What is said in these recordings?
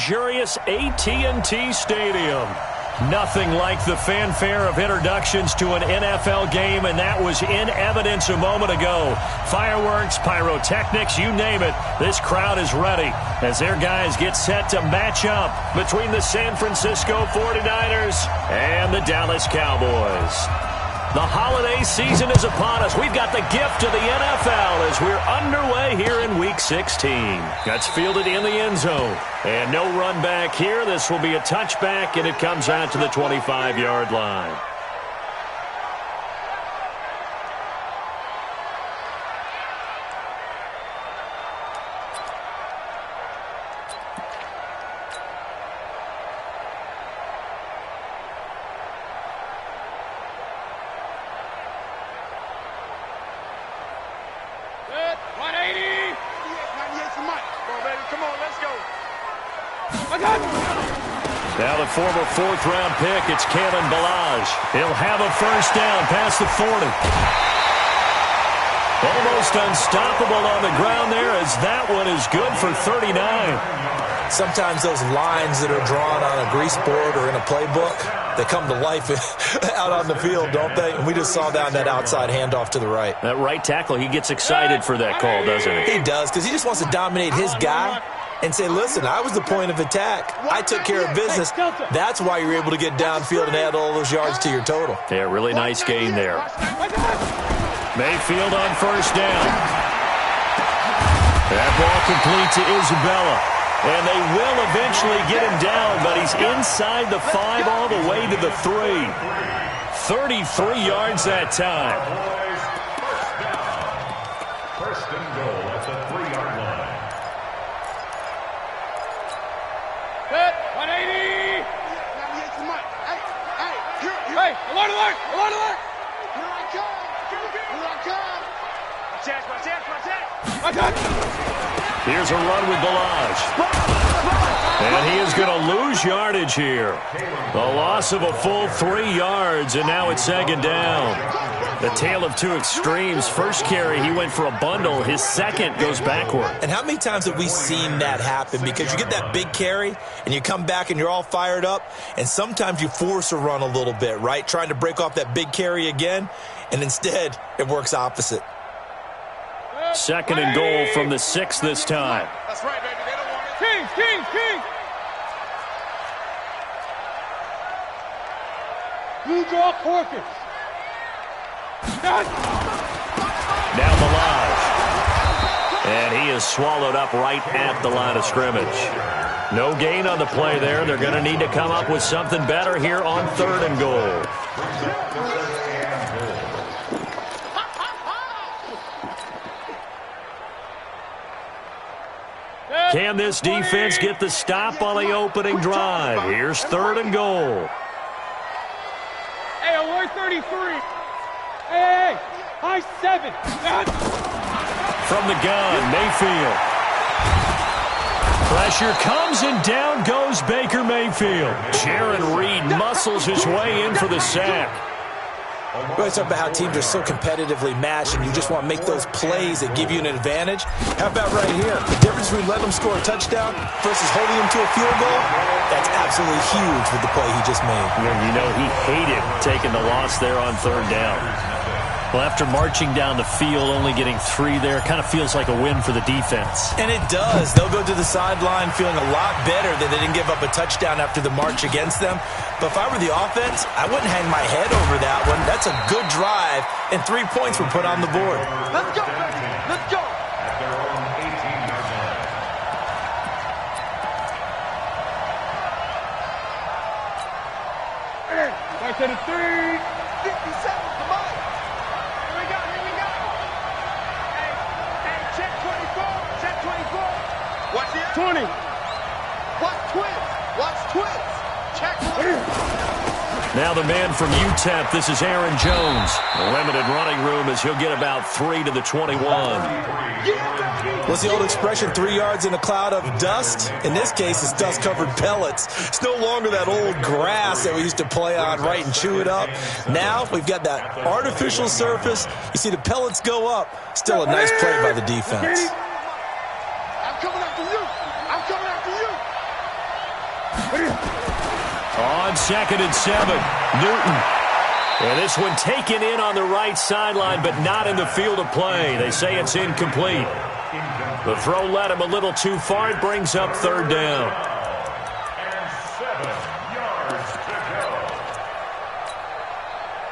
luxurious AT&T Stadium. Nothing like the fanfare of introductions to an NFL game, and that was in evidence a moment ago. Fireworks, pyrotechnics, you name it. This crowd is ready as their guys get set to match up between the San Francisco 49ers and the Dallas Cowboys. The holiday season is upon us. We've got the gift of the NFL as we're underway here in Week 16. That's fielded in the end zone. And no run back here. This will be a touchback, and it comes out to the 25-yard line. Now the former fourth-round pick, it's KOM. He'll have a first down past the 40. Almost unstoppable on the ground there as that one is good for 39. Sometimes those lines that are drawn on a grease board or in a playbook, they come to life out on the field, don't they? And we just saw down that outside handoff to the right. That right tackle, he gets excited for that call, doesn't he? He does, because he just wants to dominate his guy and say, listen, I was the point of attack. I took care of business. That's why you're able to get downfield and add all those yards to your total. Yeah, really nice gain there. Mayfield on first down. That ball complete to Isabella. And they will eventually get him down, but he's inside the 5 all the way to the 3. 33 yards that time. First and goal at the 3-yard line. Set, 180. Hey, alert, alert, alert, alert. Here I come. Here I come. My God. Here's a run with Balaj. And he is going to lose yardage here. The loss of a full 3 yards, and now it's second down. The tale of two extremes. First carry, he went for a bundle. His second goes backward. And how many times have we seen that happen? Because you get that big carry, and you come back and you're all fired up, and sometimes you force a run a little bit, right? Trying to break off that big carry again, and instead it works opposite. Second and goal from the 6 this time. That's right, baby. They don't want it. King. Blue draw Corkins. Now Balaj. And he is swallowed up right at the line of scrimmage. No gain on the play there. They're going to need to come up with something better here on 3rd and goal. Can this defense get the stop on the opening drive? Here's 3rd and goal. Hey, alert 33. Hey, high 7. From the gun, Mayfield. Pressure comes and down goes Baker Mayfield. Jaron Reed muscles his way in for the sack. We always talk about how teams are so competitively matched and you just want to make those plays that give you an advantage. How about right here? The difference between letting them score a touchdown versus holding them to a field goal, that's absolutely huge with the play he just made. And you know he hated taking the loss there on 3rd down. Well, after marching down the field, only getting 3 there, kind of feels like a win for the defense. And it does. They'll go to the sideline feeling a lot better that they didn't give up a touchdown after the march against them. But if I were the offense, I wouldn't hang my head over that one. That's a good drive, and 3 points were put on the board. Let's go, baby. Let's go. At their own 18-yard line. Back to the 3. 50 seconds to mine. Here we go. Hey, check 24. Check 24. Watch this. 20. Watch twins. Check 20. Now the man from UTEP, this is Aaron Jones. Limited running room as he'll get about 3 to the 21. What's the old expression, 3 yards in a cloud of dust? In this case, it's dust-covered pellets. It's no longer that old grass that we used to play on, right, and chew it up. Now we've got that artificial surface. You see the pellets go up. Still a nice play by the defense. I'm coming after you. On 2nd and 7, Newton. And this one taken in on the right sideline, but not in the field of play. They say it's incomplete. The throw led him a little too far. It brings up 3rd down. And 7 yards to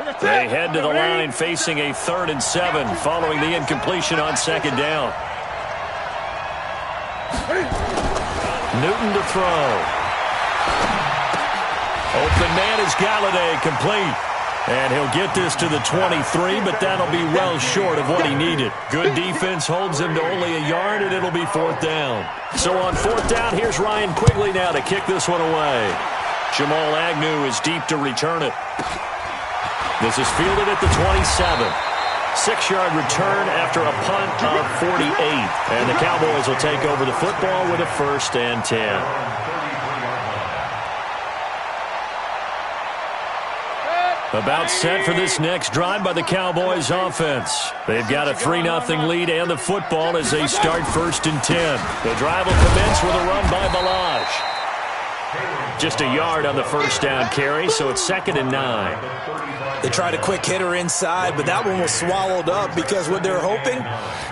go. They head to the line facing a 3rd and 7 following the incompletion on 2nd down. Newton to throw. Open man is Galladay, complete. And he'll get this to the 23, but that'll be well short of what he needed. Good defense holds him to only a yard, and it'll be 4th down. So on 4th down, here's Ryan Quigley now to kick this one away. Jamal Agnew is deep to return it. This is fielded at the 27. 6-yard return after a punt of 48. And the Cowboys will take over the football with a 1st and 10. About set for this next drive by the Cowboys offense. They've got a 3-0 lead and the football as they start 1st and 10. The drive will commence with a run by Balaj. Just a yard on the 1st down carry, so it's 2nd and 9. They tried a quick hitter inside, but that one was swallowed up because what they're hoping,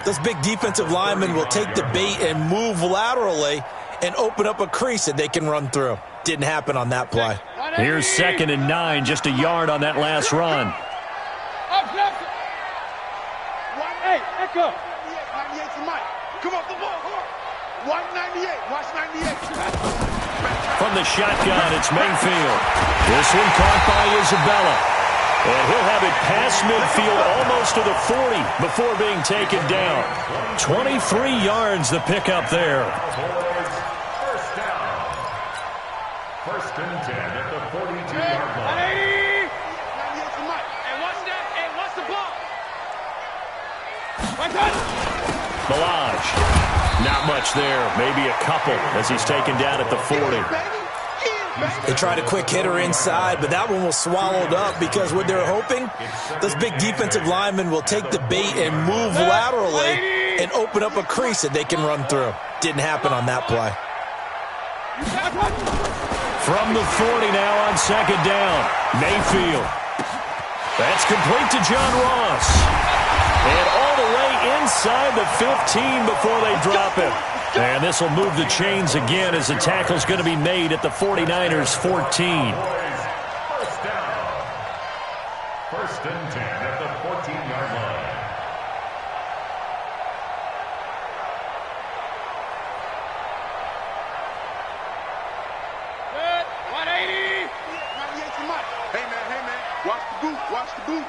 those big defensive linemen will take the bait and move laterally and open up a crease that they can run through. Didn't happen on that play. Here's 2nd and 9, just a yard on that last run. Hey, Echo. 98 to Mike. Come off the ball. Watch 98. Watch 98. From the shotgun, it's Mayfield. This one caught by Isabella. And he'll have it past midfield almost to the 40 before being taken down. 23 yards the pickup there. First down. 1st and 10 at the 42-yard line. 98 to Mike. Hey, watch that. Hey, watch the ball. Balaj. Not much there. Maybe a couple as he's taken down at the 40. They tried a quick hitter inside, but that one was swallowed up because what they're hoping, those big defensive linemen will take the bait and move laterally and open up a crease that they can run through. Didn't happen on that play. From the 40 now on 2nd down. Mayfield. That's complete to John Ross. And all the way inside the 15 before they drop it. And this will move the chains again as the tackle's going to be made at the 49ers 14. First down. 1st and 10 at the 14-yard line. Good. 180. 98 to Mike. Hey, man. Watch the boot. Watch the boot.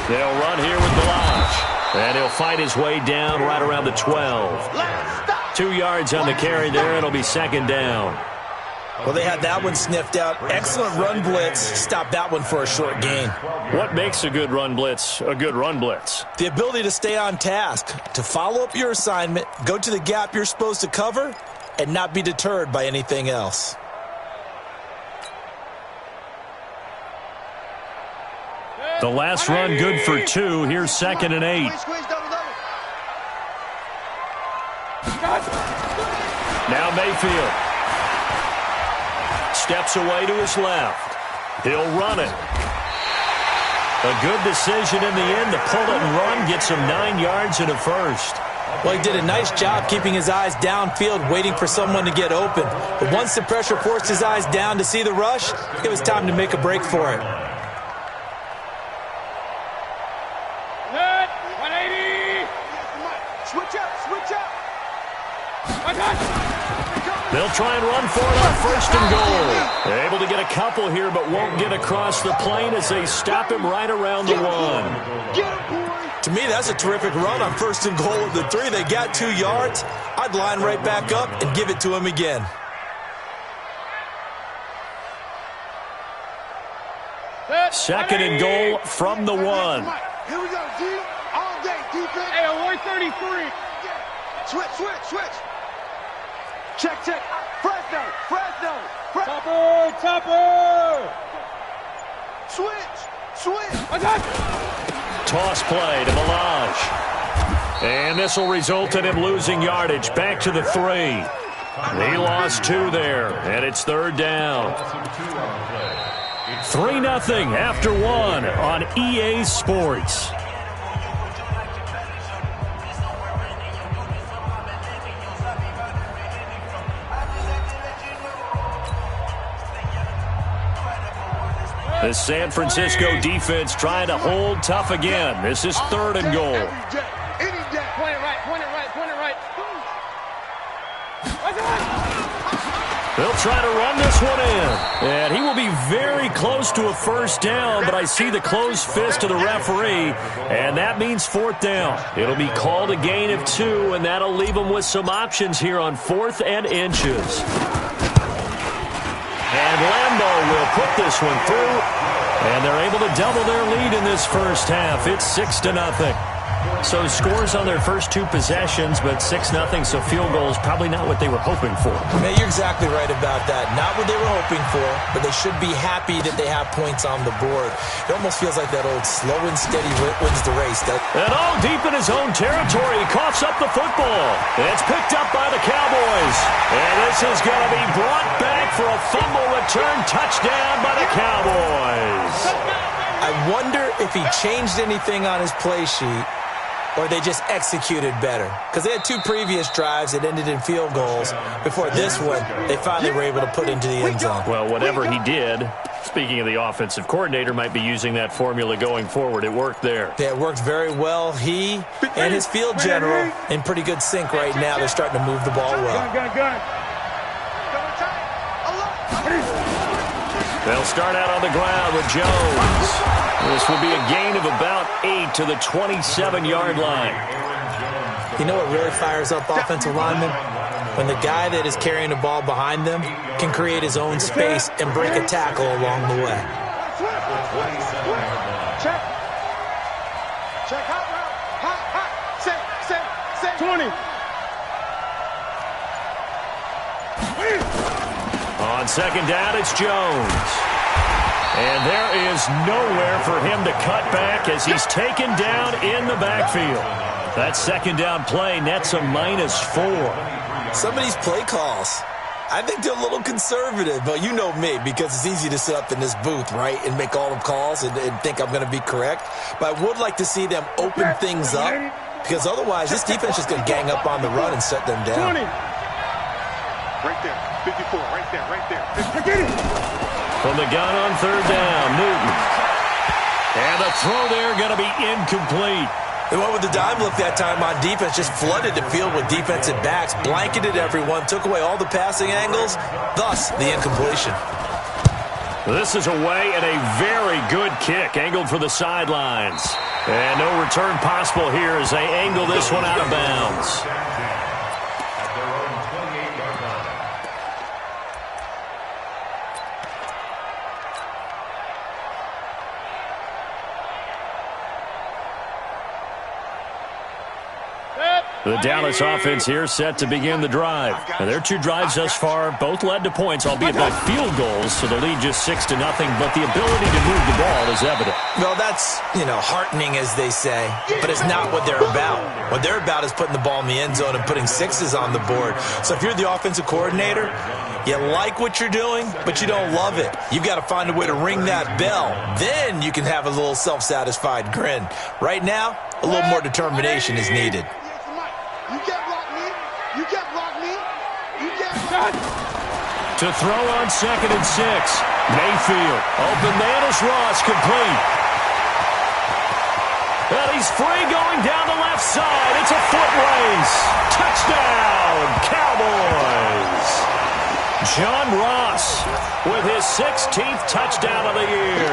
They'll run here with Balaj. And he'll fight his way down right around the 12. 2 yards on the carry there. It'll be 2nd down. Well, they had that one sniffed out. Excellent run blitz. Stop that one for a short gain. What makes a good run blitz a good run blitz? The ability to stay on task, to follow up your assignment, go to the gap you're supposed to cover, and not be deterred by anything else. The last run good for 2. Here's 2nd and 8. Now Mayfield. Steps away to his left. He'll run it. A good decision in the end to pull it and run. Gets him 9 yards and a 1st. Well, he did a nice job keeping his eyes downfield, waiting for someone to get open. But once the pressure forced his eyes down to see the rush, it was time to make a break for it. Good. 180. Switch up. They'll try and run for it on 1st and goal. They're able to get a couple here, but won't get across the plane as they stop him right around the 1. To me, that's a terrific run on 1st and goal of the 3. They got 2 yards. I'd line right back up and give it to him again. Good. 2nd and goal from the 1. Here we go, G. All day, defense. Hey, 133. Switch. Check. Fresno. Topper. Switch. Toss play to Balaj. And this will result in him losing yardage. Back to the 3. He lost 2 there, and it's 3rd down. 3-0 after 1 on EA Sports. The San Francisco defense trying to hold tough again. This is 3rd and goal. Point it right, point it right, point it right. They'll try to run this one in. And he will be very close to a 1st down, but I see the closed fist of the referee, and that means 4th down. It'll be called a gain of 2, and that'll leave them with some options here on 4th and inches. And Lambeau will put this one through, and they're able to double their lead in this first half. It's 6-0. So scores on their first 2 possessions, but 6-0, so field goal is probably not what they were hoping for. Man, you're exactly right about that. Not what they were hoping for, but they should be happy that they have points on the board. It almost feels like that old slow and steady wins the race. And all deep in his own territory, he coughs up the football. It's picked up by the Cowboys. And this is going to be brought back for a fumble return touchdown by the Cowboys. I wonder if he changed anything on his play sheet, or they just executed better. Because they had 2 previous drives that ended in field goals. Before this one, they finally were able to put into the end zone. Well, whatever he did, speaking of the offensive coordinator, might be using that formula going forward. It worked there. Yeah, it worked very well. He and his field general in pretty good sync right now. They're starting to move the ball well. Gun. They'll start out on the ground with Jones. This will be a gain of about 8 to the 27-yard line. You know what really fires up offensive linemen? When the guy that is carrying the ball behind them can create his own space and break a tackle along the way. Check. Hot. 20. On 2nd down, it's Jones. And there is nowhere for him to cut back as he's taken down in the backfield. That 2nd down play nets a -4. Some of these play calls, I think they're a little conservative, but you know me, because it's easy to sit up in this booth, right, and make all the calls and think I'm going to be correct. But I would like to see them open things up, because otherwise this defense is going to gang up on the run and shut them down. 20. Right there. 54. Right there. Get it. From the gun on 3rd down, Newton. And the throw there going to be incomplete. They went with the dime look that time on defense, just flooded the field with defensive backs, blanketed everyone, took away all the passing angles, thus the incompletion. This is away and a very good kick, angled for the sidelines. And no return possible here as they angle this one out of bounds. The Dallas offense here set to begin the drive. And their 2 drives thus far both led to points, albeit by field goals, so the lead just 6-0, but the ability to move the ball is evident. Well, that's, heartening, as they say, but it's not what they're about. What they're about is putting the ball in the end zone and putting 6s on the board. So if you're the offensive coordinator, you like what you're doing, but you don't love it. You've got to find a way to ring that bell. Then you can have a little self-satisfied grin. Right now, a little more determination is needed. You can't block me. To throw on 2nd and 6. Mayfield. Open man is Ross, complete. Well, he's free going down the left side. It's a foot race. Touchdown, Cowboys. John Ross with his 16th touchdown of the year.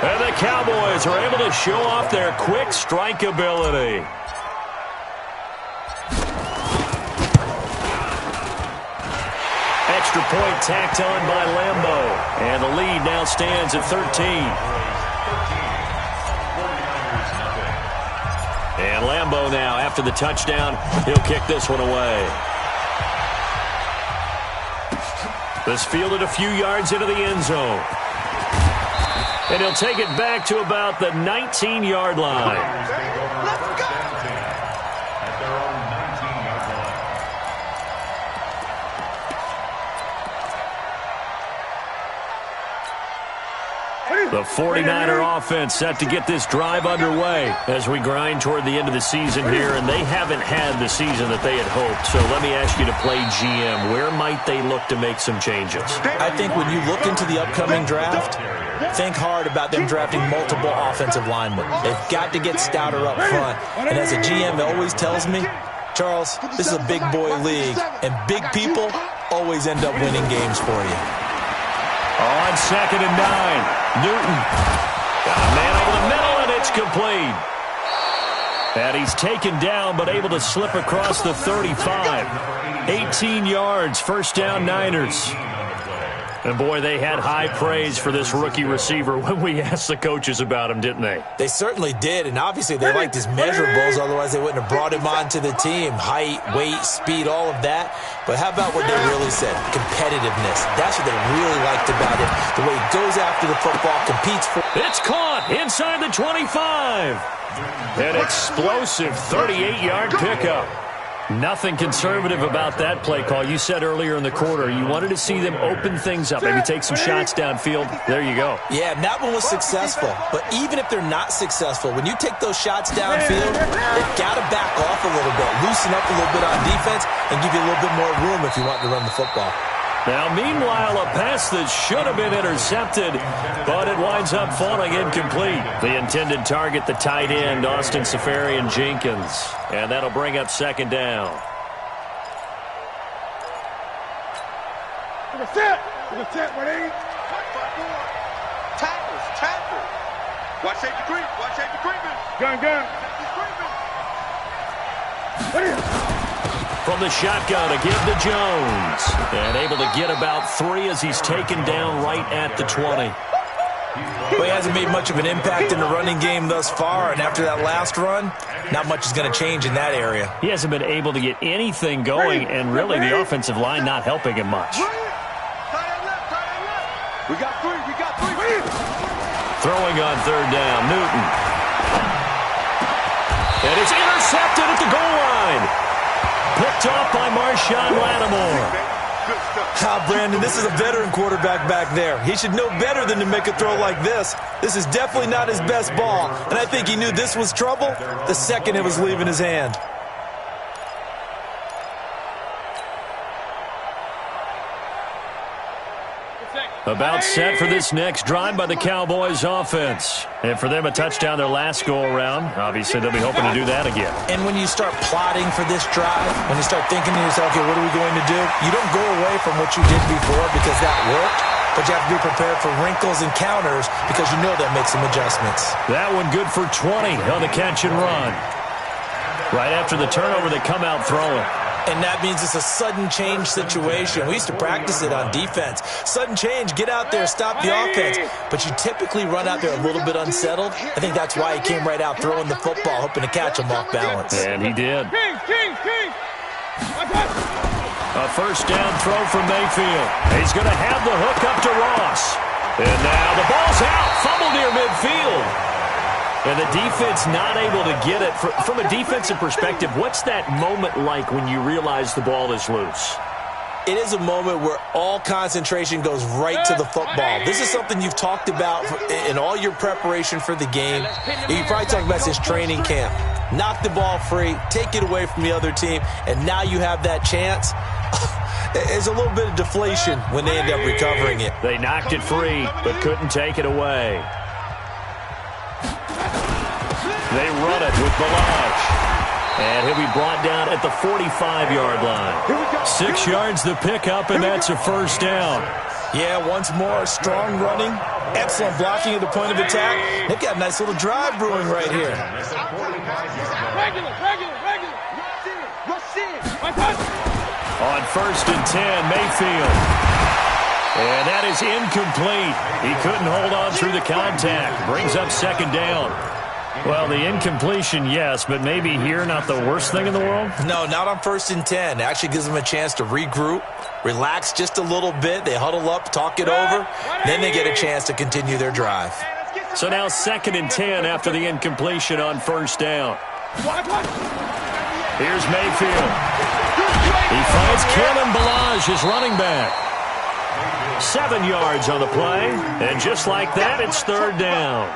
And the Cowboys are able to show off their quick strike ability. Extra point tacked on by Lambeau. And the lead now stands at 13. And Lambeau now, after the touchdown, he'll kick this one away. This fielded a few yards into the end zone. And he'll take it back to about the 19-yard line. The 49er offense set to get this drive underway as we grind toward the end of the season here, and they haven't had the season that they had hoped. So let me ask you to play GM. Where might they look to make some changes? I think when you look into the upcoming draft, think hard about them drafting multiple offensive linemen. They've got to get stouter up front. And as a GM always tells me, Charles, this is a big boy league, and big people always end up winning games for you. On 2nd and 9, Newton. Got a man over the middle, and it's complete. And he's taken down, but able to slip across the 35. 18 yards, first down Niners. And, boy, they had high praise for this rookie receiver when we asked the coaches about him, didn't they? They certainly did, and obviously they liked his measurables, otherwise they wouldn't have brought him onto the team. Height, weight, speed, all of that. But how about what they really said? Competitiveness. That's what they really liked about him. The way he goes after the football, competes for... It's caught inside the 25. An explosive 38-yard pickup. Nothing conservative about that play call. You said earlier in the quarter you wanted to see them open things up, maybe take some shots downfield. There you go. Yeah, and that one was successful. But even if they're not successful, when you take those shots downfield, they've got to back off a little bit, loosen up a little bit on defense, and give you a little bit more room if you want to run the football. Now, meanwhile, a pass that should have been intercepted, but it winds up falling incomplete. The intended target, the tight end, Austin Seferian-Jenkins. And that'll bring up 2nd down. Tackles. Watch safety creep. Watch safety creeping. Gun. From the shotgun, a give to Jones. And able to get about 3 as he's taken down right at the 20. Well, he hasn't made much of an impact in the running game thus far, and after that last run, not much is going to change in that area. He hasn't been able to get anything going, and really the offensive line not helping him much. We got three. Throwing on 3rd down, Newton. And it's intercepted at the goal line. Picked off by Marshawn Lattimore. Brandon, this is a veteran quarterback back there. He should know better than to make a throw like this. This is definitely not his best ball, and I think he knew this was trouble the second it was leaving his hand. About set for this next drive by the Cowboys offense. And for them, a touchdown their last go-around. Obviously, they'll be hoping to do that again. And when you start plotting for this drive, when you start thinking to yourself, okay, what are we going to do? You don't go away from what you did before because that worked, but you have to be prepared for wrinkles and counters because you know they'll make some adjustments. That one good for 20 on the catch and run. Right after the turnover, they come out throwing. And that means it's a sudden change situation. We used to practice it on defense. Sudden change, get out there, stop the offense. But you typically run out there a little bit unsettled. I think that's why he came right out throwing the football, hoping to catch him off balance. And he did. A first down throw from Mayfield. He's going to have the hook up to Ross. And now the ball's out. Fumble near midfield. And the defense not able to get it. From a defensive perspective, what's that moment like when you realize the ball is loose? It is a moment where all concentration goes right to the football. This is something you've talked about in all your preparation for the game. You probably talked about this training camp. Knock the ball free, take it away from the other team, and now you have that chance. There's a little bit of deflation when they end up recovering it. They knocked it free, but couldn't take it away. They run it with Balaj. And he'll be brought down at the 45-yard line. 6 yards the pickup, and that's a first down. Yeah, once more, strong running, excellent blocking at the point of attack. They've got a nice little drive brewing right here. Regular. On 1st and 10, Mayfield. And that is incomplete. He couldn't hold on through the contact. Brings up 2nd down. Well, the incompletion, yes, but maybe here not the worst thing in the world? No, not on 1st and 10. It actually gives them a chance to regroup, relax just a little bit. They huddle up, talk it over. Then they get a chance to continue their drive. So now 2nd and 10 after the incompletion on 1st down. Here's Mayfield. He finds Kalen Balaj, his running back. 7 yards on the play, and just like that, it's third down.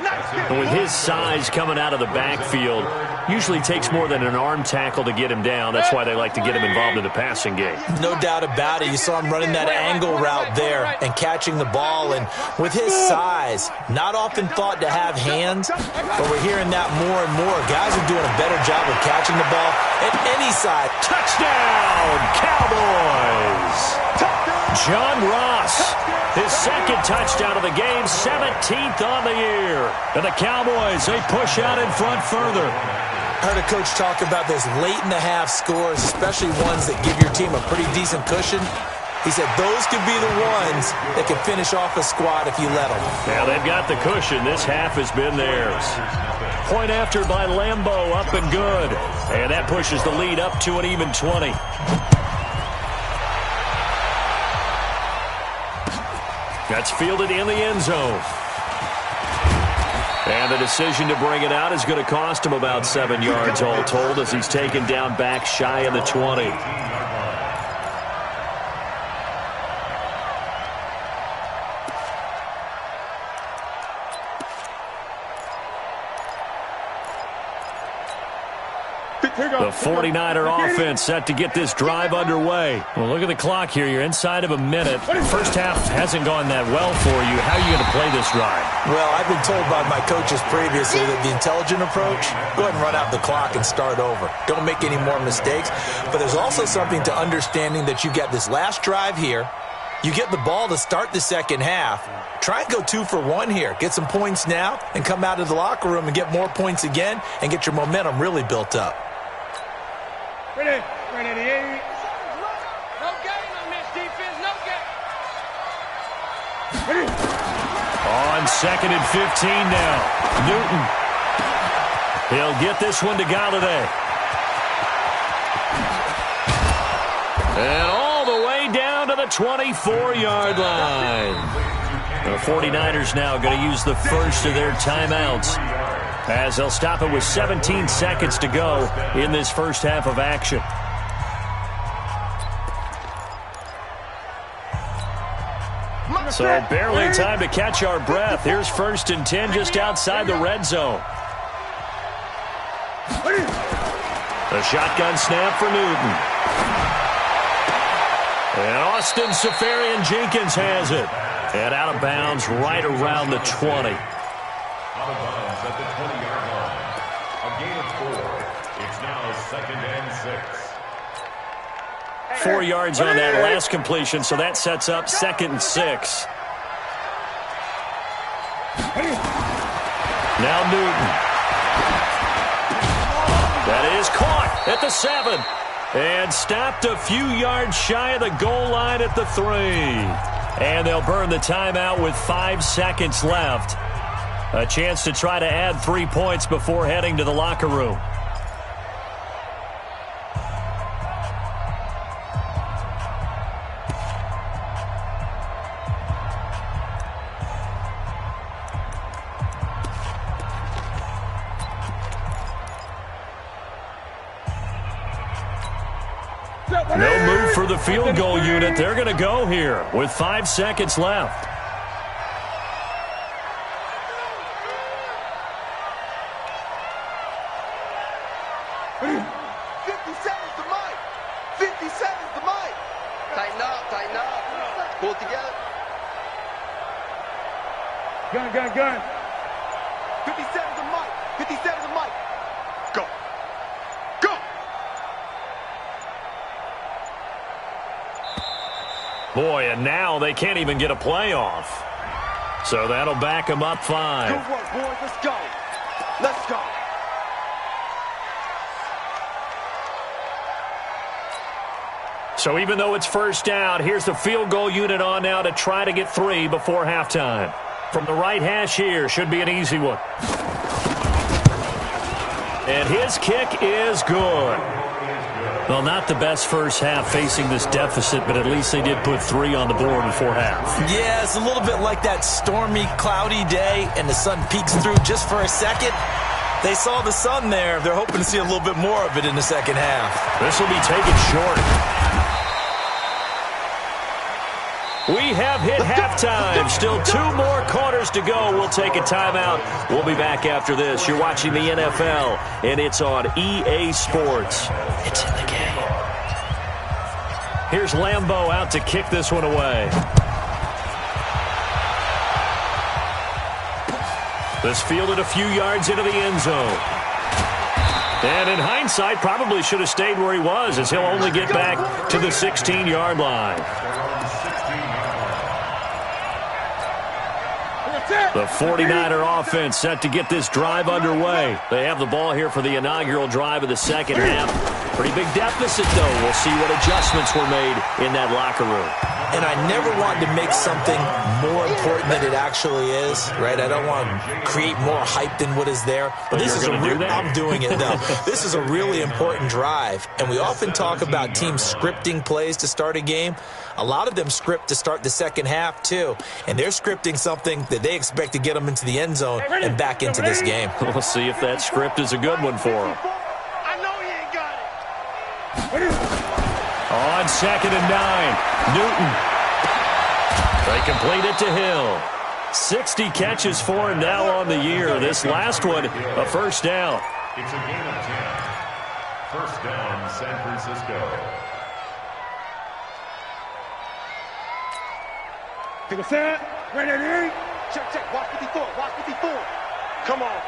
And with his size coming out of the backfield, usually takes more than an arm tackle to get him down. That's why they like to get him involved in the passing game. No doubt about it. You saw him running that angle route there and catching the ball. And with his size, not often thought to have hands, but we're hearing that more and more. Guys are doing a better job of catching the ball at any side. Touchdown, Cowboys! John Ross, his second touchdown of the game, 17th on the year. And the Cowboys, they push out in front further. I heard a coach talk about those late-in-the-half scores, especially ones that give your team a pretty decent cushion. He said those could be the ones that can finish off a squad if you let them. Yeah, they've got the cushion. This half has been theirs. Point after by Lambeau, up and good. And that pushes the lead up to an even 20. That's fielded in the end zone. And the decision to bring it out is going to cost him about 7 yards all told as he's taken down back shy of the 20. The 49er offense set to get this drive underway. Well, look at the clock here. You're inside of a minute. First half hasn't gone that well for you. How are you going to play this drive? Well, I've been told by my coaches previously that the intelligent approach, go ahead and run out the clock and start over. Don't make any more mistakes. But there's also something to understanding that you get this last drive here. You get the ball to start the second half. Try and go 2 for 1 here. Get some points now and come out of the locker room and get more points again and get your momentum really built up. Ready, 88. No game on this defense, no game. Ready. On 2nd and 15 now. Newton. He'll get this one to Galladay. And all the way down to the 24-yard line. The 49ers now going to use the first of their timeouts, as they'll stop it with 17 seconds to go in this first half of action. So barely time to catch our breath. Here's 1st and 10 just outside the red zone. The shotgun snap for Newton. And Austin Seferian-Jenkins has it. And out of bounds right around the 20. Out of bounds at the 20-yard line. A gain of 4. It's now 2nd and 6. 4 yards on that last completion, so that sets up 2nd and 6. Now Newton. That is caught at the 7. And stopped a few yards shy of the goal line at the 3. And they'll burn the timeout with 5 seconds left. A chance to try to add 3 points before heading to the locker room. No move for the field goal unit. They're going to go here with 5 seconds left. Gun. 57's a mic. 57's a mic. Go. Boy, and now they can't even get a playoff. So that'll back them up 5. Good work, boys. Let's go. So even though it's first down, here's the field goal unit on now to try to get 3 before halftime. From the right hash here, should be an easy one. And his kick is good. Well, not the best first half facing this deficit, but at least they did put 3 on the board before half. Yeah, it's a little bit like that stormy, cloudy day, and the sun peeks through just for a second. They saw the sun there. They're hoping to see a little bit more of it in the second half. This will be taken short. We have hit halftime. Still 2 more quarters to go. We'll take a timeout. We'll be back after this. You're watching the NFL, and it's on EA Sports. It's in the game. Here's Lambeau out to kick this one away. This fielded a few yards into the end zone. And in hindsight, probably should have stayed where he was, as he'll only get back to the 16-yard line. The 49er offense set to get this drive underway. They have the ball here for the inaugural drive of the second half. Pretty big deficit, though. We'll see what adjustments were made in that locker room. And I never wanted to make something more important than it actually is, right? I don't want to create more hype than what is there. But this is I'm doing it, though. This is a really important drive. And we often talk about teams scripting plays to start a game. A lot of them script to start the second half, too. And they're scripting something that they expect to get them into the end zone and back into this game. We'll see if that script is a good one for them. I know he ain't got it. On 2nd and 9, Newton. They complete it to Hill. 60 catches for him now on the year. This last one, a first down. It's a gain of 10. First down, San Francisco. Take a set. Ready, ready. Check, check. Watch 54. Watch 54. Come on.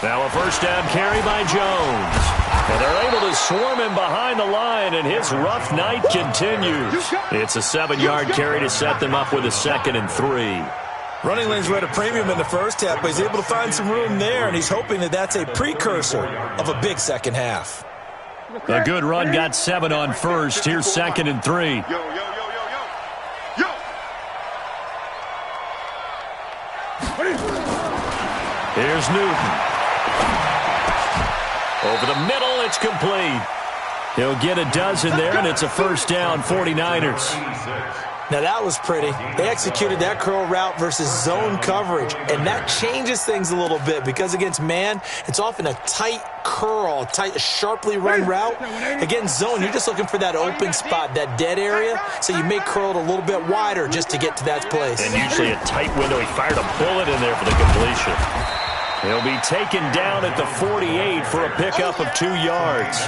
Now a first down carry by Jones. And they're able to swarm him behind the line, and his rough night continues. It's a 7-yard carry to set them up with a 2nd and 3. Running lanes were at a premium in the first half, but he's able to find some room there, and he's hoping that that's a precursor of a big second half. A good run got 7 on first. Here's 2nd and 3. Yo, yo, yo, yo, yo. Yo. Here's Newton. Over the middle, it's complete. He'll get a dozen there, and it's a first down, 49ers. Now, that was pretty. They executed that curl route versus zone coverage, and that changes things a little bit because against man, it's often a tight curl, tight, sharply run route. Against zone, you're just looking for that open spot, that dead area, so you may curl it a little bit wider just to get to that place. And usually a tight window. He fired a bullet in there for the completion. He'll be taken down at the 48 for a pickup of 2 yards.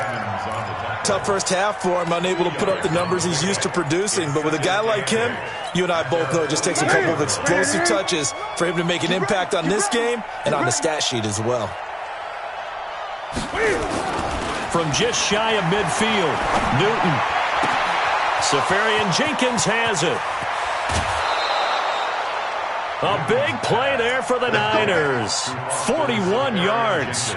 Tough first half for him, unable to put up the numbers he's used to producing. But with a guy like him, you and I both know it just takes a couple of explosive touches for him to make an impact on this game and on the stat sheet as well. From just shy of midfield, Newton. Safarian Jenkins has it. A big play there for the Niners. 41 yards.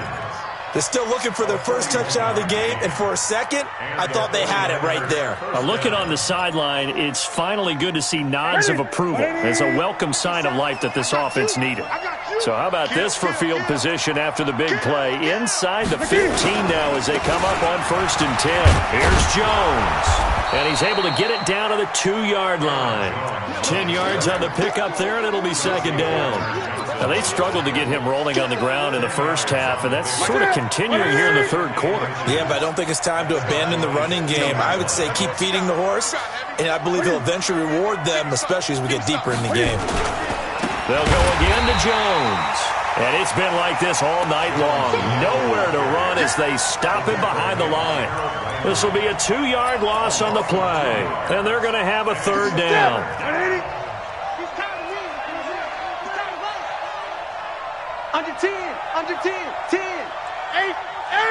They're still looking for their first touchdown of the game, and for a second, I thought they had it right there. Looking on the sideline, it's finally good to see nods of approval as a welcome sign of life that this offense needed. So how about this for field position after the big play? Inside the 15 now as they come up on 1st and 10. Here's Jones. And he's able to get it down to the 2-yard line. 10 yards on the pickup there, and it'll be 2nd down. Now, they struggled to get him rolling on the ground in the first half, and that's sort of continuing here in the 3rd quarter. Yeah, but I don't think it's time to abandon the running game. I would say keep feeding the horse, and I believe he'll eventually reward them, especially as we get deeper in the game. They'll go again to Jones. And it's been like this all night long. Nowhere to run as they stop him behind the line. This will be a 2-yard loss on the play. And they're going to have a 3rd down. Under 10, under 10, 10, 8,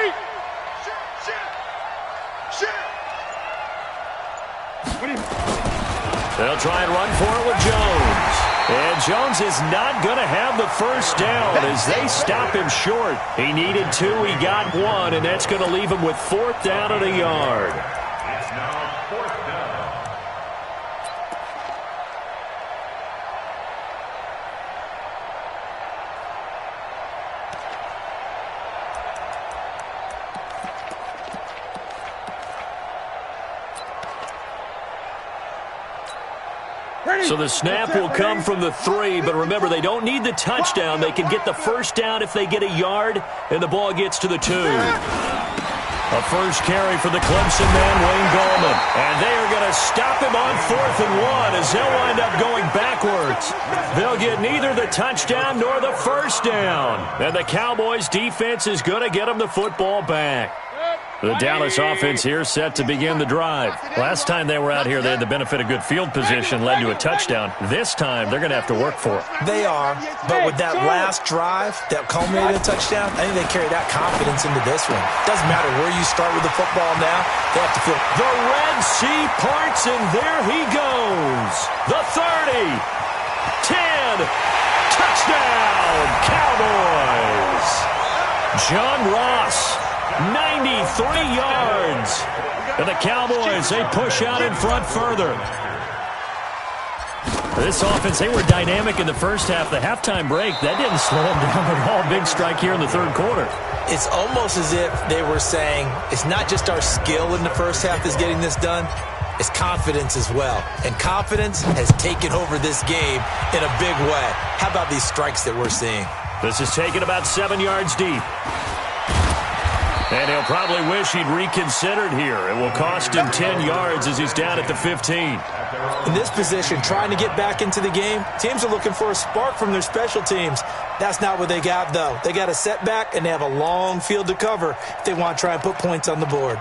8. They'll try and run for it with Jones. And Jones is not going to have the first down as they stop him short. He needed 2, he got 1, and that's going to leave him with 4th down and a yard. It's now 4th down. So the snap will come from the 3, but remember, they don't need the touchdown. They can get the first down if they get a yard, and the ball gets to the 2. A first carry for the Clemson man, Wayne Gallman. And they are going to stop him on 4th and 1 as they'll wind up going backwards. They'll get neither the touchdown nor the first down. And the Cowboys defense is going to get them the football back. The Dallas offense here set to begin the drive. Last time they were out here, they had the benefit of good field position, led to a touchdown. This time, they're going to have to work for it. They are, but with that last drive that culminated in a touchdown, I think they carry that confidence into this one. Doesn't matter where you start with the football now. They have to feel the Red Sea parts, and there he goes. The 30, 10, touchdown, Cowboys. John Ross. 93 yards. And the Cowboys, they push out in front further. This offense, they were dynamic in the first half. The halftime break, that didn't slow them down at all. Big strike here in the third quarter. It's almost as if they were saying, it's not just our skill in the first half that's getting this done, it's confidence as well. And confidence has taken over this game in a big way. How about these strikes that we're seeing? This is taken about 7 yards deep. And he'll probably wish he'd reconsidered here. It will cost him 10 yards as he's down at the 15. In this position, trying to get back into the game, teams are looking for a spark from their special teams. That's not what they got, though. They got a setback, and they have a long field to cover if they want to try and put points on the board.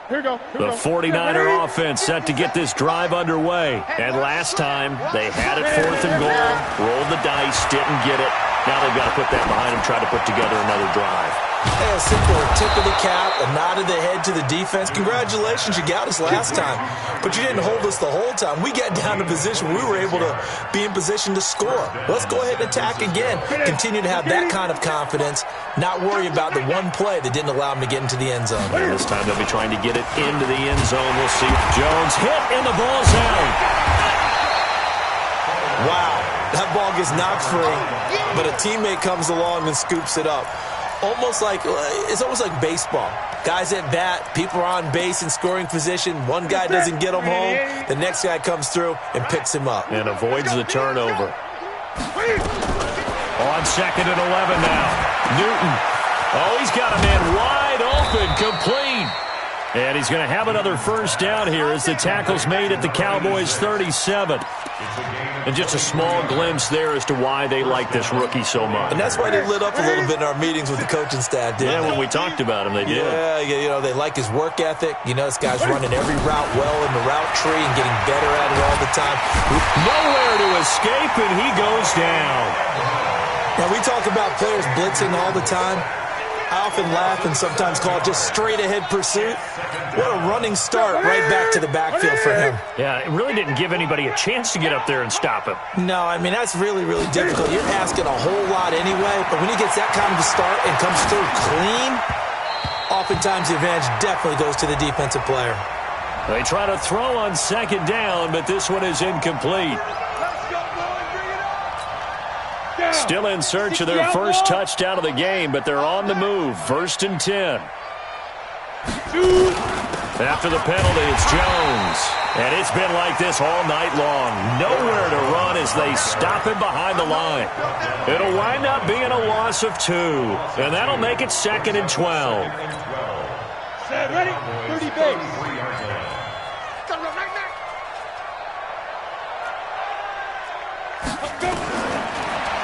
Here we go. The 49er offense set to get this drive underway. And last time, they had it 4th and goal, rolled the dice, didn't get it. Now they've got to put that behind them, try to put together another drive. Hey, a simple tip of the cap, a nod of the head to the defense. Congratulations, you got us last time. But you didn't hold us the whole time. We got down to position. We were able to be in position to score. Let's go ahead and attack again. Continue to have that kind of confidence, not worry about the one play that didn't allow them to get into the end zone. And this time they'll be trying to get it into the end zone. We'll see. Jones hit, and the ball's out. Wow, that ball gets knocked free, but a teammate comes along and scoops it up. It's almost like baseball. Guys at bat, people are on base in scoring position. One guy doesn't get him home. The next guy comes through and picks him up. And avoids the turnover. On 2nd and 11 now. Newton. Oh, he's got a man wide open, complete. And he's going to have another first down here as the tackle's made at the Cowboys' 37. And just a small glimpse there as to why they like this rookie so much. And that's why they lit up a little bit in our meetings with the coaching staff, didn't they? When we talked about him, they did. Yeah, they like his work ethic. This guy's running every route well in the route tree and getting better at it all the time. Nowhere to escape, and he goes down. Now, we talk about players blitzing all the time. I often laugh and sometimes call it just straight-ahead pursuit. What a running start right back to the backfield for him. Yeah, it really didn't give anybody a chance to get up there and stop him. No, I mean, that's really, really difficult. You're asking a whole lot anyway, but when he gets that kind of a start and comes through clean, oftentimes the advantage definitely goes to the defensive player. They try to throw on 2nd down, but this one is incomplete. Still in search of their first touchdown of the game, but they're on the move. 1st and 10. After the penalty, it's Jones. And it's been like this all night long. Nowhere to run as they stop him behind the line. It'll wind up being a loss of 2. And that'll make it 2nd and 12. Set, ready? 30 base.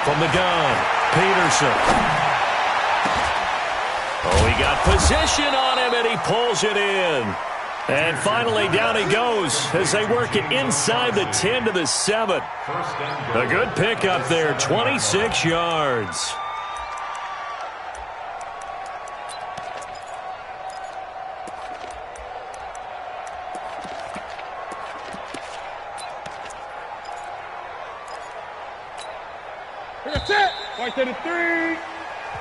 From the gun, Peterson. Oh, he got position on him, and he pulls it in. And finally, down he goes as they work it inside the 10 to the 7. A good pickup there, 26 yards.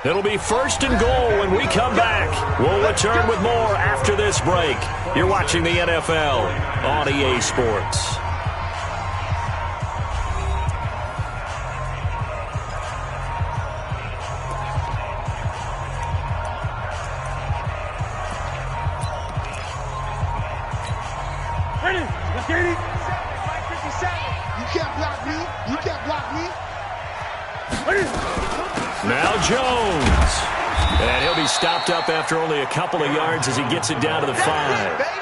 It'll be 1st and goal when we come back. We'll return with more after this break. You're watching the NFL on EA Sports. Ready? Let's get it. 57. You can't block me. You can't block me. Now Jones. And he'll be stopped up after only a couple of yards as he gets it down to the 5.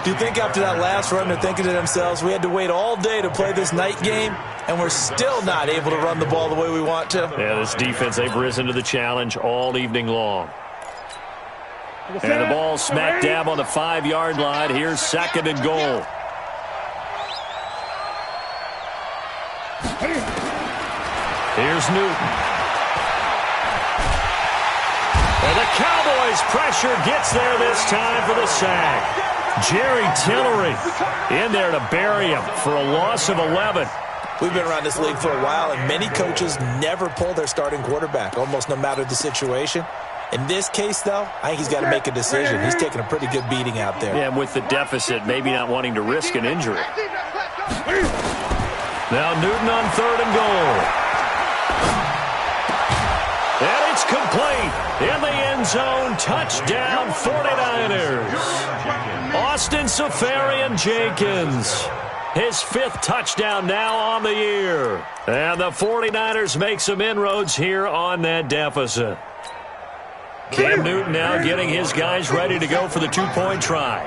Do you think after that last run they're thinking to themselves, we had to wait all day to play this night game, and we're still not able to run the ball the way we want to? Yeah, this defense, they've risen to the challenge all evening long. And the ball smack dab on the 5-yard line. Here's 2nd and goal. Here's Newton. And the Cowboys pressure gets there this time for the sack. Jerry Tillery in there to bury him for a loss of 11. We've been around this league for a while, and many coaches never pull their starting quarterback, almost no matter the situation. In this case, though, I think he's got to make a decision. He's taking a pretty good beating out there. Yeah, and with the deficit, maybe not wanting to risk an injury. Now Newton on 3rd and goal. And it's complete. In the end zone, touchdown 49ers. Austin Seferian-Jenkins. His 5th touchdown now on the year. And the 49ers make some inroads here on that deficit. Cam Newton now getting his guys ready to go for the 2-point try.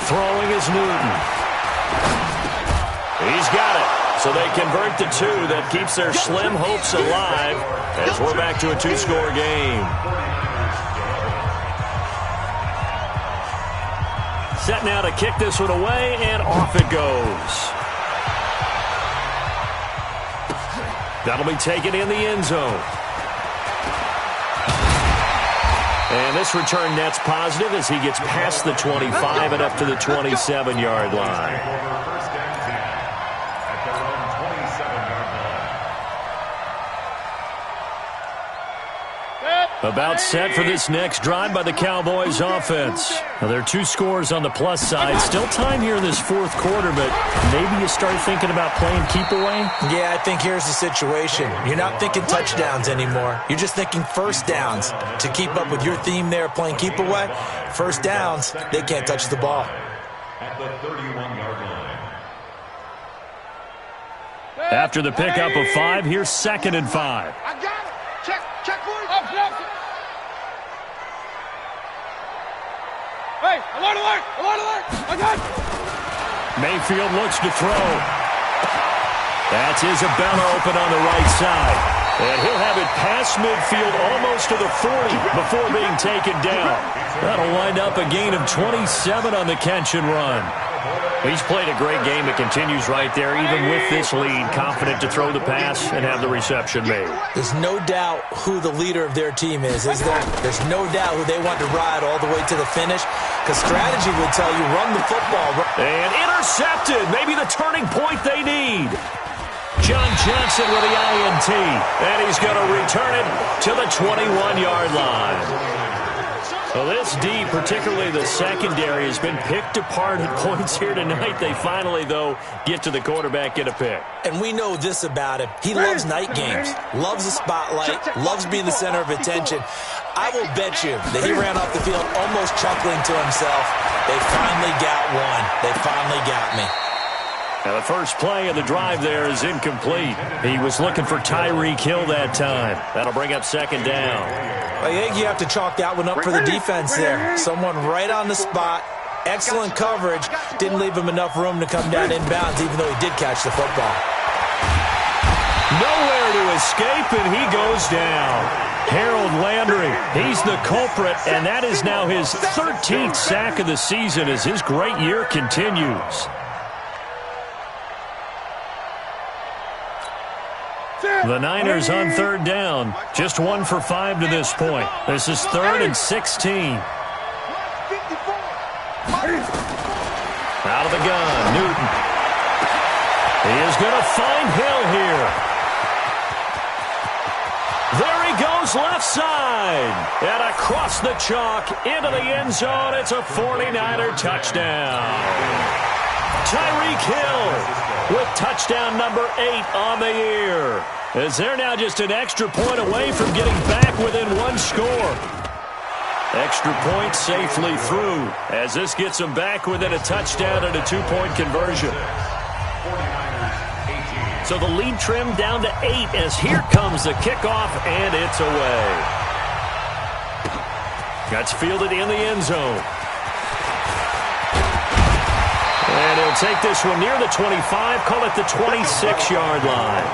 Throwing is Newton. He's got it. So they convert the 2. That keeps their slim hopes alive as we're back to a 2-score game. Set now to kick this one away, and off it goes. That'll be taken in the end zone. And this return net's positive as he gets past the 25 and up to the 27-yard line. About set for this next drive by the Cowboys offense. Now, there are 2 scores on the plus side. Still time here in this 4th quarter, but maybe you start thinking about playing keep away? Yeah, I think here's the situation. You're not thinking touchdowns anymore. You're just thinking first downs. To keep up with your theme there, playing keep away, first downs, they can't touch the ball. At the 31-yard line. After the pickup of 5, here's 2nd and 5. I got it. Check for it. Hey, alert. I got it. Mayfield looks to throw. That's Isabella open on the right side. And he'll have it past midfield almost to the 40 before being taken down. That'll wind up a gain of 27 on the catch and run. He's played a great game. It continues right there, even with this lead, confident to throw the pass and have the reception made. There's no doubt who the leader of their team is there? There's no doubt who they want to ride all the way to the finish, because strategy would tell you run the football. And intercepted, maybe the turning point they need. John Johnson with the INT, and he's going to return it to the 21-yard line. Well, this D, particularly the secondary, has been picked apart at points here tonight. They finally, though, get to the quarterback, get a pick. And we know this about him. He loves night games, loves the spotlight, loves being the center of attention. I will bet you that he ran off the field almost chuckling to himself. They finally got one. They finally got me. Now, the first play of the drive there is incomplete. He was looking for Tyreek Hill that time. That'll bring up 2nd down. I think you have to chalk that one up for the defense there. Someone right on the spot. Excellent coverage. Didn't leave him enough room to come down inbounds, even though he did catch the football. Nowhere to escape, and he goes down. Harold Landry, he's the culprit, and that is now his 13th sack of the season as his great year continues. The Niners on 3rd down. Just 1 for 5 to this point. This is 3rd and 16. Out of the gun, Newton. He is going to find Hill here. There he goes, left side. And across the chalk, into the end zone. It's a 49er touchdown. Tyreek Hill with touchdown number 8 on the year. As they're now just an extra point away from getting back within 1 score. Extra point safely through as this gets them back within a touchdown and a 2-point conversion. So the lead trimmed down to 8 as here comes the kickoff, and it's away. That's fielded in the end zone. And he'll take this one near the 25, call it the 26-yard line.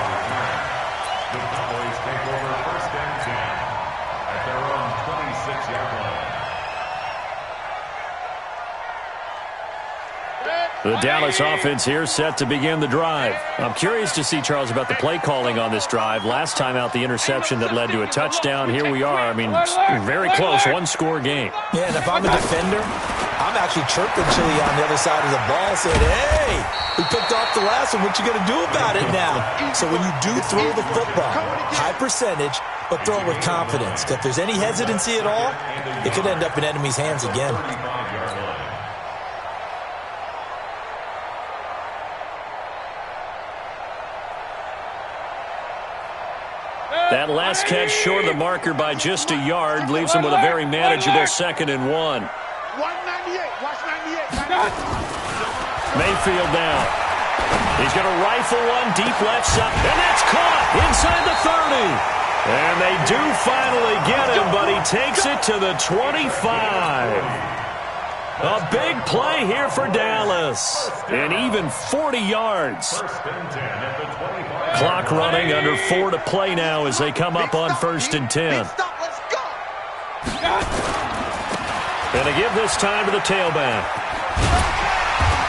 The Cowboys take over first and 10 at their own 26-yard line. The Dallas offense here set to begin the drive. I'm curious to see, Charles, about the play calling on this drive. Last time out, the interception that led to a touchdown. Here we are. I mean, very close, one-score game. Yeah, and if I'm a defender, I'm actually chirping Chili on the other side of the ball, saying, hey, we picked off the last one. What you going to do about it now? So when you do throw the football, high percentage, but throw it with confidence. Because if there's any hesitancy at all, it could end up in enemy's hands again. That last catch short of the marker by just a yard leaves him with a very manageable 2nd and 1. Watch 98. Watch 98. Mayfield now. He's going to rifle one deep left side, and that's caught inside the 30. And they do finally get him, but he takes it to the 25. A big play here for Dallas. And even 40 yards. Clock running, under 4 to play now as they come up on 1st and 10. And they give this time to the tailback.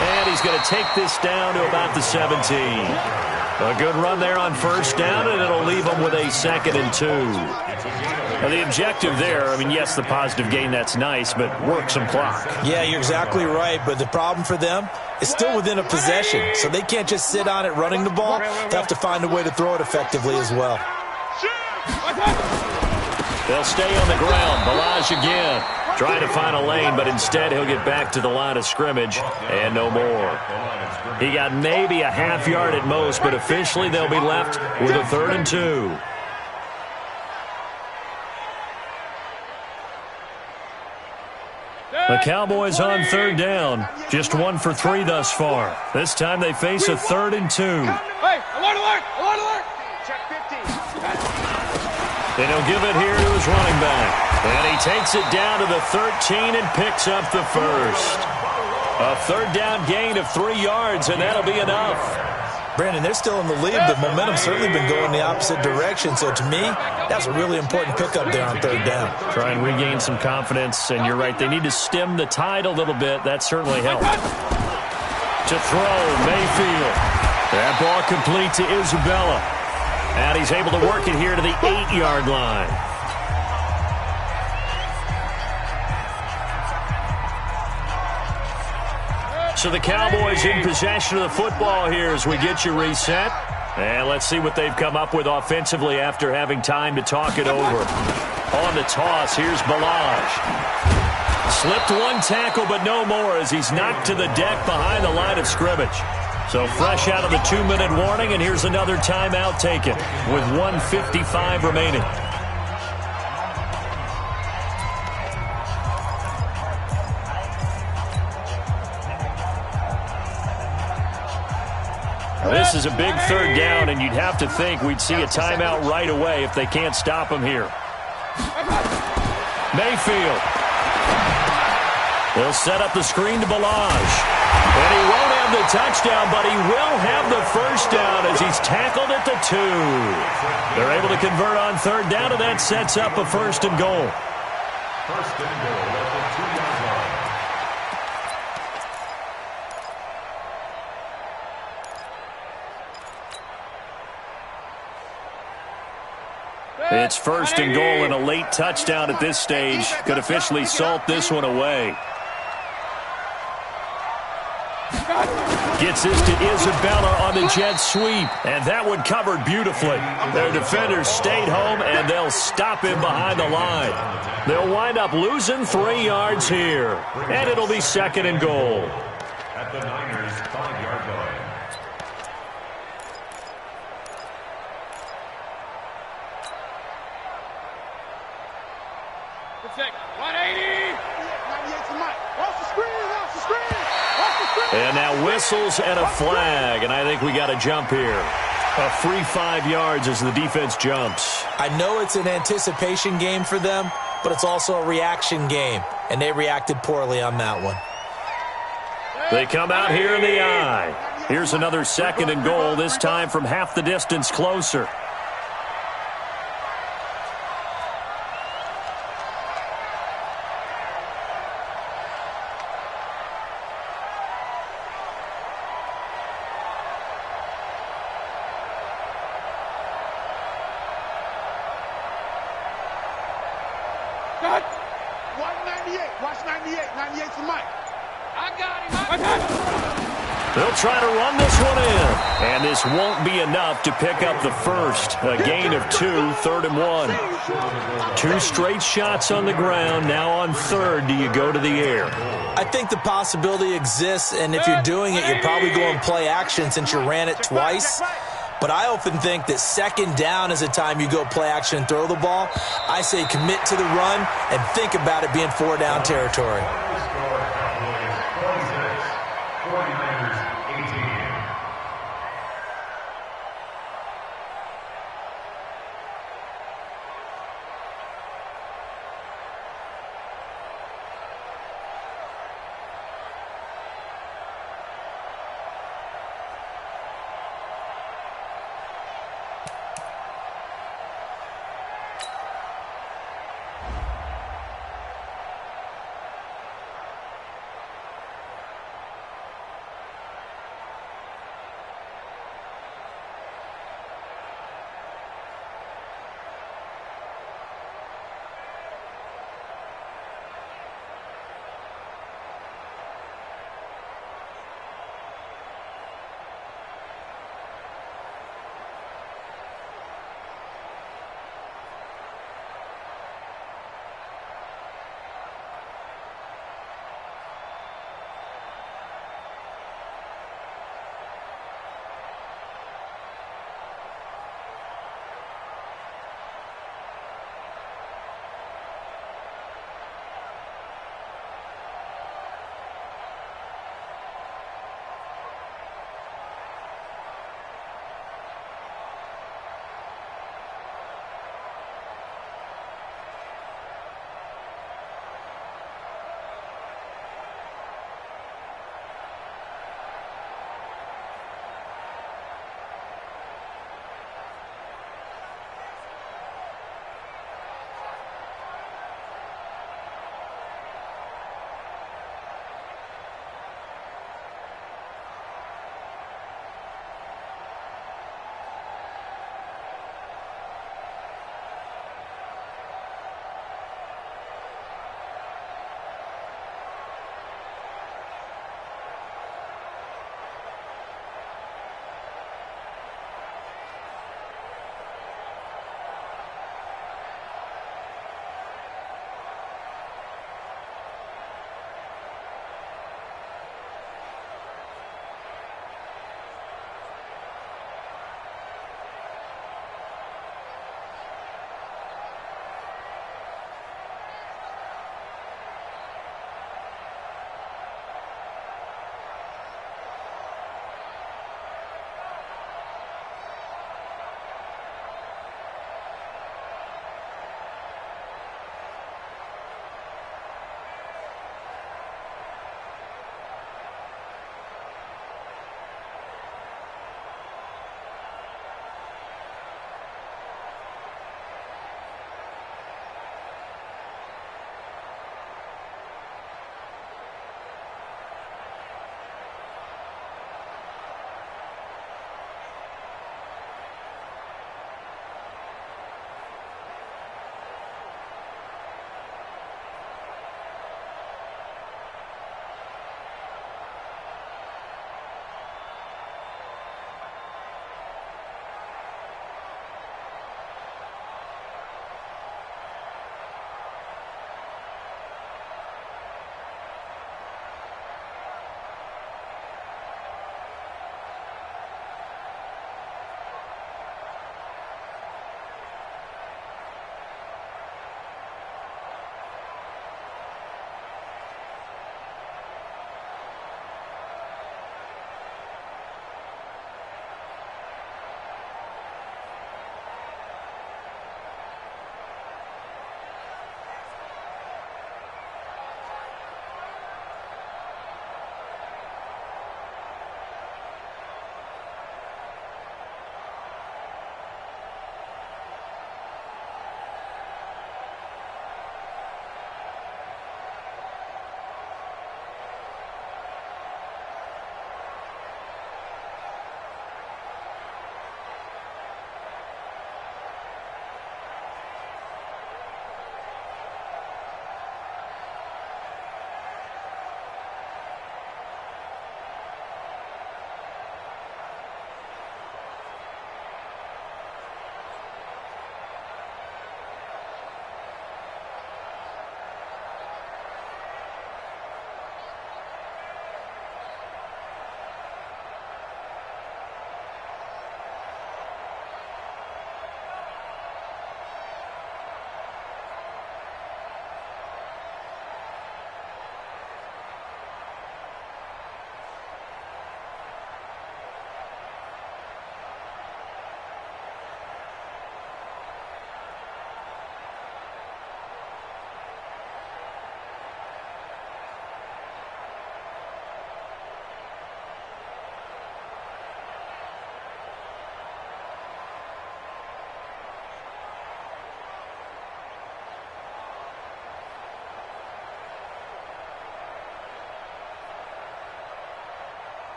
And he's going to take this down to about the 17. A good run there on 1st down, and it'll leave them with a 2nd and 2. Now, the objective there, I mean, yes, the positive gain, that's nice, but work some clock. Yeah, you're exactly right, but the problem for them is still within a possession, so they can't just sit on it running the ball. They have to find a way to throw it effectively as well. They'll stay on the ground. Balaj again, trying to find a lane, but instead he'll get back to the line of scrimmage and no more. He got maybe a half yard at most, but officially they'll be left with a 3rd and 2. The Cowboys on 3rd down, just 1 for 3 thus far. This time they face a 3rd and 2. Hey, alert, alert, alert, alert. Check 15. And he'll give it here to his running back. And he takes it down to the 13 and picks up the 1st. A 3rd down gain of 3 yards, and that'll be enough. Brandon, they're still in the lead. The momentum's certainly been going the opposite direction. So to me, that's a really important pickup there on 3rd down. Try and regain some confidence, and you're right. They need to stem the tide a little bit. That certainly helped. To throw, Mayfield. That ball complete to Isabella. And he's able to work it here to the 8-yard line. So the Cowboys in possession of the football here as we get you reset. And let's see what they've come up with offensively after having time to talk it over. On the toss, here's Balaj. Slipped one tackle, but no more as he's knocked to the deck behind the line of scrimmage. So fresh out of the 2-minute warning, and here's another timeout taken with 1:55 remaining. This is a big 3rd down, and you'd have to think we'd see a timeout right away if they can't stop him here. Mayfield. They'll set up the screen to Balaj. And he won't have the touchdown, but he will have the 1st down as he's tackled at the 2. They're able to convert on 3rd down, and that sets up a 1st and goal. 1st and goal at the 2-yard line. It's 1st and goal, and a late touchdown at this stage could officially salt this one away. Gets this to Isabella on the jet sweep, and that one covered beautifully. Their defenders stayed home, and they'll stop him behind the line. They'll wind up losing 3 yards here, and it'll be 2nd and goal. At the Niners' 5-yard line. seconds. 180. 98 to Mike. Off the screen, off the screen, off the screen. And now whistles and a flag, and I think we got a jump here. A free 5 yards as the defense jumps. I know it's an anticipation game for them, but it's also a reaction game, and they reacted poorly on that one. They come out here in the eye. Here's another 2nd and goal, this time from half the distance closer. Cut. 198. Watch 98. 98 to Mike. I got him. I got him. They'll try to run this one in. And this won't be enough to pick up the first. A gain of 2, 3rd and 1. 2 straight shots on the ground. Now on 3rd, do you go to the air? I think the possibility exists, and if you're doing it, you're probably going play action since you ran it twice. But I often think that 2nd down is a time you go play action and throw the ball. I say commit to the run and think about it being 4 down territory.